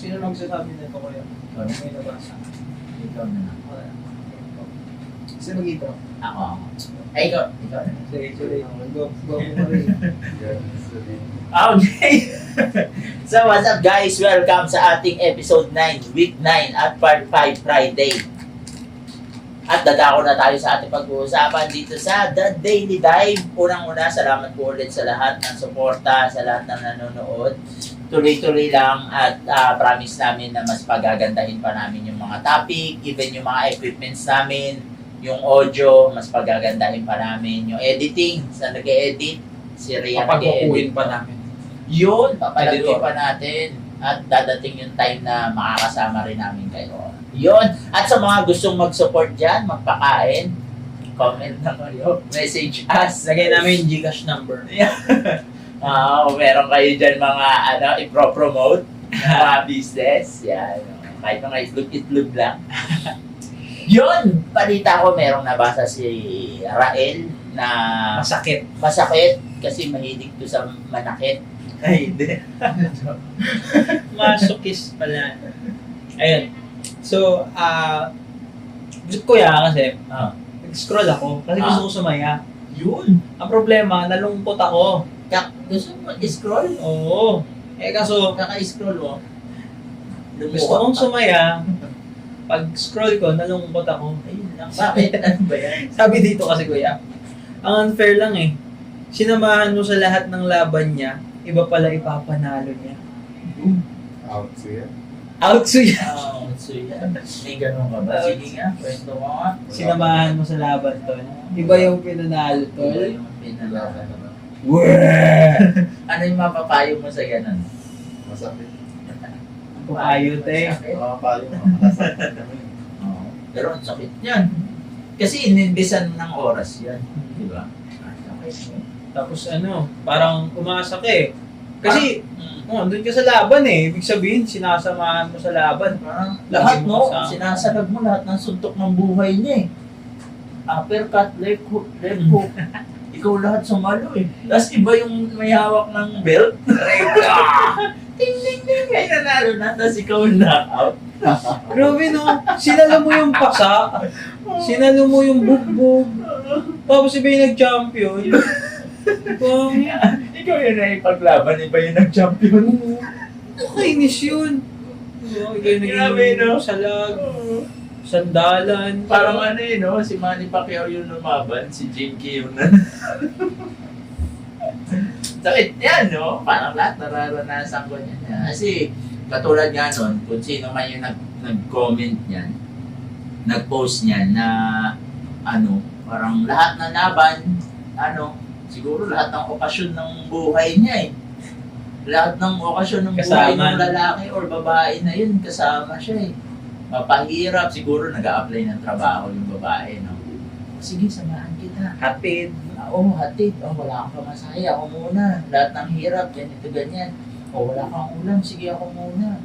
Sino magsasabi nito kuya? May nabasa. Ikaw na lang. Sino mag-intro? Ako. Ay, ikaw. Ikaw na lang. Sige. Go mo rin. Okay. So what's up guys? Welcome sa ating episode 9, week 9 at part 5 Friday. At dadako na tayo sa ating pag-uusapan dito sa The Daily Dive. Unang-una, salamat po ulit sa lahat ng suporta, sa lahat ng nanonood. Tuloy-tuloy lang at promise namin na mas pagagandahin pa namin yung mga topic, even yung mga equipments namin, yung audio, mas pagagandahin pa namin. Yung editing, sa nag-e-edit, si Rhea Papagpupuin pa namin. yun, papalaguin pa natin. At dadating yung time na makakasama rin namin kayo. Yun. At sa mga gustong mag-support dyan, magpakain, comment na kayo, message us. Lagay namin yung Gcash number. Meron kayo dyan mga ipro-promote mga business. Yan. Kahit mga itlog-itlog lang. Yun! Balita ko merong nabasa si Rael na masakit kasi mahilig to sa manakit. Ay, hindi. Masokis pala. Ayun. So, kuya kasi, nag-scroll ako kasi gusto ko sumaya. Yun. Ang problema, nalungkot ako. Gusto mo i-scroll? Oo. Kaso, Kaka-scroll mo. gusto kong sumaya. Pag scroll ko, nalungkot ako. Ayun lang. Bakit? Ano ba yan? Sabi dito kasi kuya, ang unfair lang eh. Sinamahan mo sa lahat ng laban niya, iba pala ipapanalo niya. Out siya. Out siya. So yan. May ganun ka ba? Sige nga, kwento mo nga. Sinamahan mo sa laban, tol. Iba yung pinanalo, tol. Iba yung pinalaban. Weh! Ano yung mapapayo mo sa ganun? Masakit. Pupayot eh. Mga payo masakit kami. Oo. Pero ang sakit yan. Kasi inindisan ng oras yan. Di ba? Tapos parang umasa ka eh. Kasi, doon ka sa laban eh. Ibig sabihin, sinasamahan mo sa laban. Parang Lagi lahat mo no, kasama. sinasalag mo lahat ng suntok ng buhay niya eh. Uppercut, left hook. Ikaw lahat sumalo eh. Tapos iba yung may hawak ng belt. Ting ting ting. Kaya nanalo na. Tapos ikaw knockout. Grabe no, sinalo mo yung pasa, sinalo mo yung bugbog, tapos iba yung nag-champion. Ikaw yun na ipaglaban. Iba yung nag-champion. Nakainis yun. Ikaw yung Grabe, no? salag, sandalan. Parang no? Si Manny Pacquiao yung lumaban. Si Jinky yung sakit yan, no? Parang lahat nararanasan ko niyan. Kasi katulad nga nun, kung sino man yung nag-comment niyan, nag-post niyan na parang lahat na laban, siguro lahat ng okasyon ng buhay niya eh. Lahat ng okasyon ng buhay ng lalaki or babae na yun, kasama siya eh. Mapahirap, siguro nag-a-apply ng trabaho yung babae, no? Sige, samahan kita. Hatid. Oo, hatid. Wala kang pamasaya, ako muna. Lahat ng hirap, ganito, ganyan. Wala kang ulam, sige ako muna.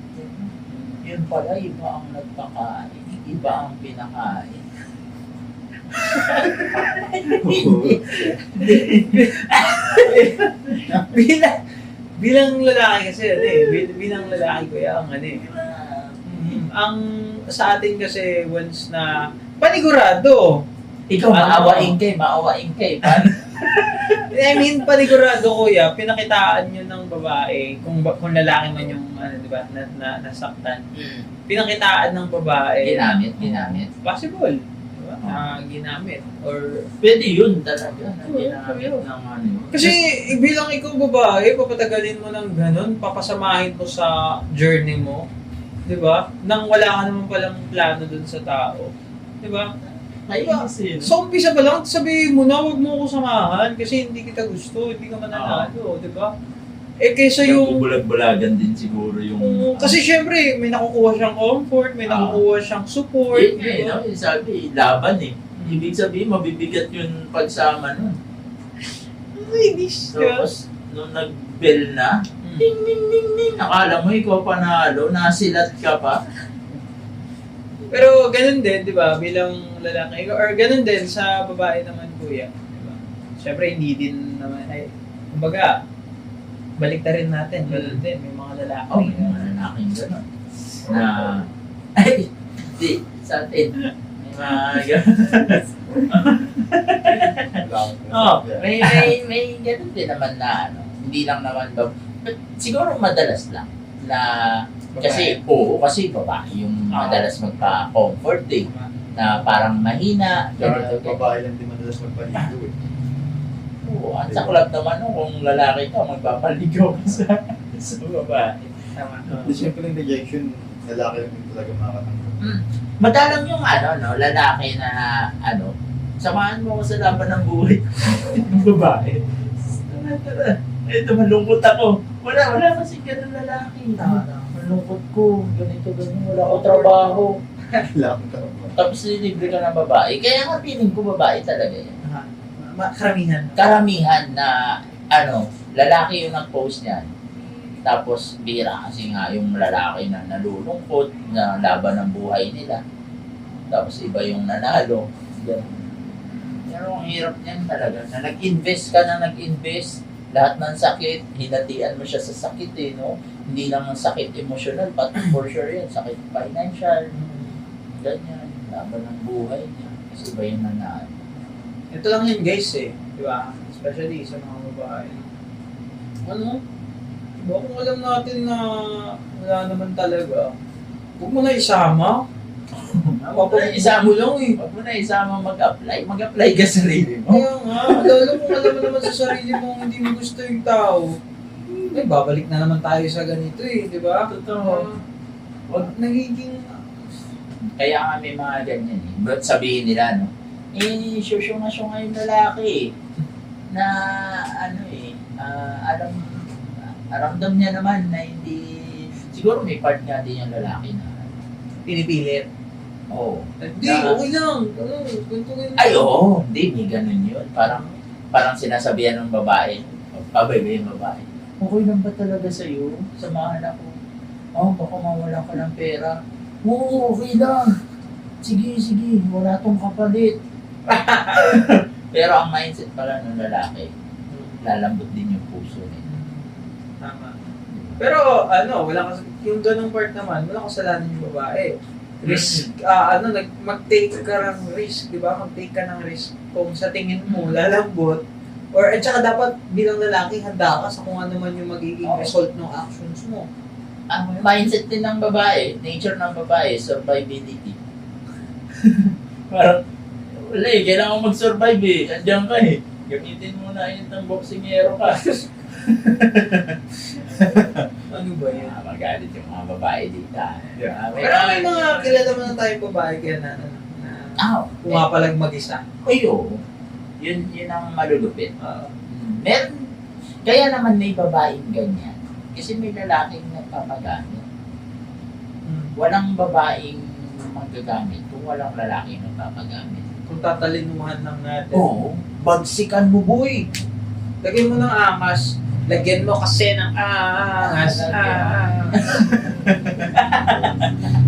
Yun pala, iba ang nagpakain. Iba ang pinakain. bilang lalaki kasi, bilang lalaki kuya, ang sa atin kasi once na panigurado. Ikaw, maawain kay. I mean, panigurado kuya, pinakitaan nyo ng babae, kung lalaki man yung, di ba, nasaktan. Pinakitaan ng babae. Ginamit. Possible. Diba? Ginamit. Or, Pwede yun talaga. Ginamit Oo. ng kasi bilang ikaw babae, papatagalin mo ng ganun, papasamahin mo sa journey mo. Di ba? Nang wala ka naman palang plano dun sa tao. Di ba? Naiisin. Sa umpisa pa lang, sabihin mo na, huwag mo ako samahan kasi hindi kita gusto, hindi ka mananalo, di ba? Kaysa yung... Bulag-bulagan din siguro yung... kasi syempre, may nakukuha siyang comfort, may nakukuha siyang support, di ba? Sabi, laban eh. Ibig sabihin, mabibigat yung pagsama nun. Inis ka. Tapos, nung nag-bell na, ding, ding, ding, ding, akala mo ikaw panalo, nasilat ka pa. Pero ganun din, di ba, bilang lalaki, or ganun din sa babae naman, kuya. Di ba? Siyempre, hindi din naman, kumbaga, balik na rin natin. Ganun din, may mga lalaki. Oh, may mga lalaking gano'n. Na, ay, di, sa atin. May mga gano'n. Oh, may gano'n din naman na, ano, hindi lang naman ba, but siguro madalas lang. Na, kasi, kasi babae yung madalas magpa-comfort eh. Na parang mahina, ganito, ganito. Babae lang din madalas magpaligo eh. Oo, ang saklap naman no, kung lalaki ka, magpapaligaw ka sa babae. Tama. Di siyempre yung rejection, lalaki lang din talaga makakatanggap. Madalang yung lalaki na samahan mo ko sa laban ng buhay ng babae. Ito, malungkot ako. Wala kasi ganun lalaki. Malungkot ko, ganito, wala ko trabaho. Wala akong trabaho. Tapos libre ka ng babae. Kaya nga piling ko babae talaga yan. Karamihan. Karamihan na lalaki yung nag-post niyan. Tapos bira kasi nga yung lalaki na nalulungkot na laban ng buhay nila. Tapos iba yung nanalo. Ganun. Pero ang hirap niyan talaga. Na nag-invest ka na nag-invest. Lahat ng sakit, hinatian mo siya sa sakit eh, no? Hindi lang ang sakit emotional, but for sure yan, sakit financial. Ganyan, laban ng buhay niya. Kasi iba yung nanalo. Ito lang yun guys eh, di ba? Especially sa mga babae. Ano? Diba kung alam natin na wala naman talaga, huwag mo na isama. Papag-isa mo lang eh. Huwag mo na isama mag-apply. Mag-apply ka sa sarili mo. Kaya nga, lalo kung alam mo naman sa sarili mo hindi mo gusto yung tao, ay babalik na naman tayo sa ganito eh, di ba? Totoo. Huwag nagiging... Kaya nga may mga ganyan eh. Ba't sabihin nila, no? Syusyo-nga yung lalaki eh. Na, aramdam niya naman na hindi, siguro may part nga din yung lalaki na, Pinipilit. oo. Hindi, Na- okay lang. Ganito ganito. Ay, oo, hindi, may ganun yun. Parang sinasabihan ng babae, pabaybayin yung babae, okay lang ba talaga sa'yo? Samahan ako. Baka mawala ka ng pera. Oo, okay lang. Sige, wala tong kapalit. Pero ang mindset pala ng lalaki, lalambot din yung puso nila. Tama. Pero wala kas yung ganung part naman, wala kasalanan yung babae. Risk, mag-take ka ng risk, di ba? Mag-take ka ng risk kung sa tingin mo lalambot. Or at saka dapat bilang lalaki handa ka sa kung ano man yung magiging Oo. result ng actions mo. Ang mindset din ng babae, nature ng babae, survivability. Parang, wala eh, kailangan mo mag-survive eh. Andiyan ka eh. Gamitin mo na yun ng boksingero ka. Ano ba yun? Magalit yung mga babae dito. Yeah. Pero may mga kilala mo na tayong babae kaya na pumapalag mag-isa. Ay, oo. Yun ang malulupit. Oo. Meron, kaya naman may babaeng ganyan. Kasi may lalaking nagpapagamit. Walang babaeng magagamit kung walang lalaking nagpapagamit. Kung tatalinuhan lang natin. Oo. Bagsikan mo, boy. Lagyan mo ng angas. Lagyan mo kasi ng angas.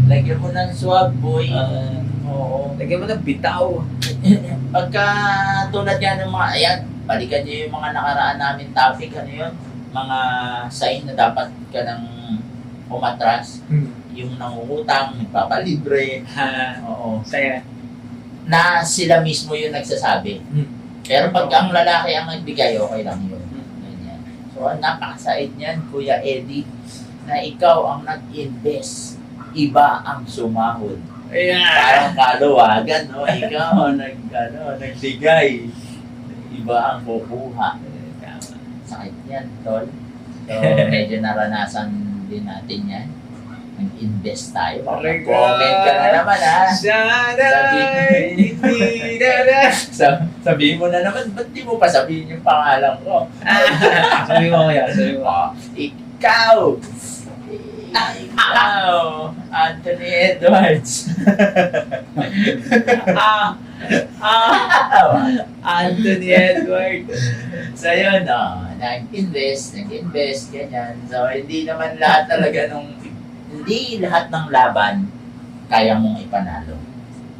Lagyan mo ng swag, boy. Oo. Lagyan mo ng bitaw. Pagka tulad yan ng mga, ayan, balikan nyo yung mga nakaraan namin topic, ano yun? Mga sign na dapat ka ng umatras. Yung nangungutang, nagpapalibre. Oo. Saya. Na sila mismo yung nagsasabi. Pero pag ang lalaki ang nagbigay, okay lang yun. Ganyan. So, napakasaid niyan, Kuya Eddie, na ikaw ang nag-invest, iba ang sumahod. Ayan. Parang kaluwagan, no? Ikaw ang nagbigay, iba ang kukuha. Sakit yan, tol. So, medyo naranasan din natin yan. Nag-invest tayo. Comment ka na naman, ha? Sabihin mo na naman, ba't di mo pa sabihin yung pangalan ko? Sabi mo kaya, sabi mo. Ikaw! Anthony Edwards. Anthony Edwards. So yun, nag-invest, ganyan. So hindi naman lahat talaga hindi lahat ng laban kaya mong ipanalo.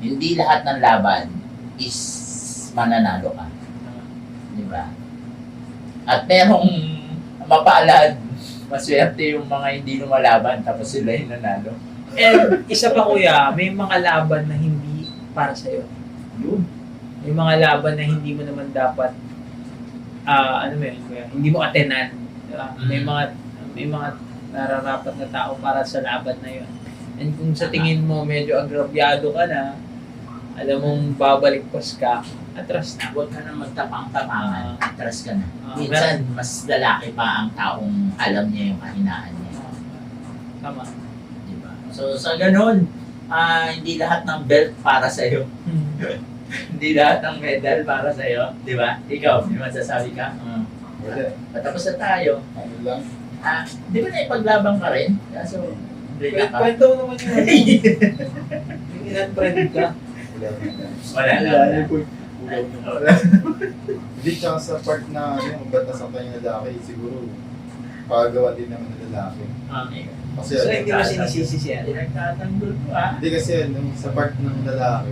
Hindi lahat ng laban is mananalo ka. Di ba? At mapalad. Maswerte yung mga hindi lumalaban tapos sila yung nanalo. And isa pa kuya, may mga laban na hindi para sa'yo. Yun. May mga laban na hindi mo naman dapat, ano mo yun kuya, hindi mo atenan. Diba? May mga nararapat na tao para sa laban na yun. And kung sa tingin mo medyo agrabyado ka na, alam mong babalikpos ka, atras na. Huwag ka na magtapang-tapangan. Atras ka na. Minsan, Minsan, mas lalaki pa ang taong alam niya yung kahinaan niya. tama. Diba? So, sa ganun, hindi lahat ng belt para sa'yo. Hindi lahat ng medal para sa'yo. Diba? Ikaw, may masasabi ka? Wala. Patapos na tayo. Ano lang. Di ba naipaglaban ka rin? Kaso, break ka. Kwento naman yung ano. Yung in-unfriend ka. Wala naman. Wala na. Wala. Wala. Hindi, tsaka sa part na yung ba't nasaktan yung lalaki, siguro pagawa din naman ng lalaki. Okay. Kasi So, hindi mo sinisisi siya. Pinagtatanggol ko hindi kasi nung sa part ng lalaki,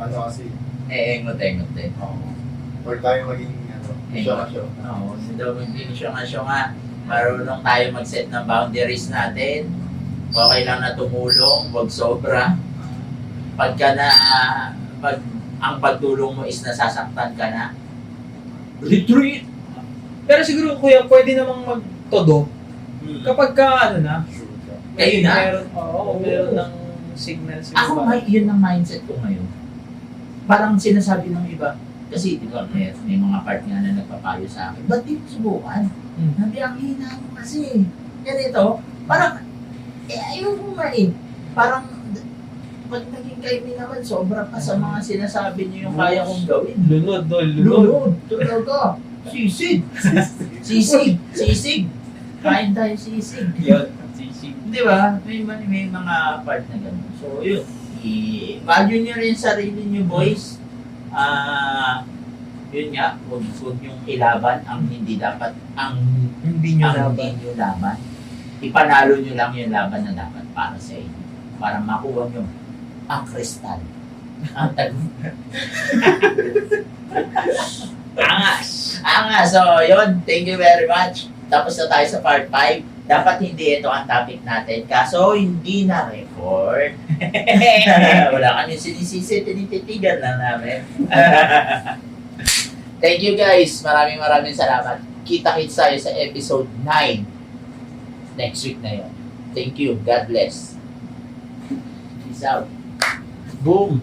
ano kasi, engot din. huwag tayo maging siya. Oo, hindi daw hindi siya nga. Marunong tayo mag-set ng boundaries natin. Okay lang na tumulong, wag sobra. Pagka ang pagtulong mo is nasasaktan ka na, retreat! Pero siguro kuya, pwede namang magtodo. Kapag ka ano na, Sure ka. Kayo na? Meron ng signals. Ako yun ang mindset ko ngayon. Parang sinasabi ng iba, kasi di ba, may mga part nga na nagpapayo sa akin, ba't di mo subukan? Nabi, ang hina mo kasi. Ganito, parang, ayaw mo nga eh. Parang, pag naging kami naman, sobra pa sa mga sinasabi niyo yung kaya kong gawin. Lunod, Lunod, talaga. Sisig. Sisig. Kain tayo sisig. Yun, sisig. Di ba? May mga part na gano'n. So, yun. I-value nyo rin sarili nyo, boys. Yun nga, huwag yung ilaban ang hindi dapat, ang Hindi nyo ang laban. hindi nyo laban. Ipanalo nyo lang yung laban na dapat para sa inyo. Para makuha nyo ang kristal. Ang Angas! So, yun. Thank you very much. Tapos na tayo sa part 5. Dapat hindi ito ang topic natin. Kaso, hindi na record. Wala kami sinisisi. Tinititigan lang namin. Thank you guys. Maraming salamat. Kita-kits tayo sa episode 9. Next week na yun. Thank you. God bless. Peace out. Boom.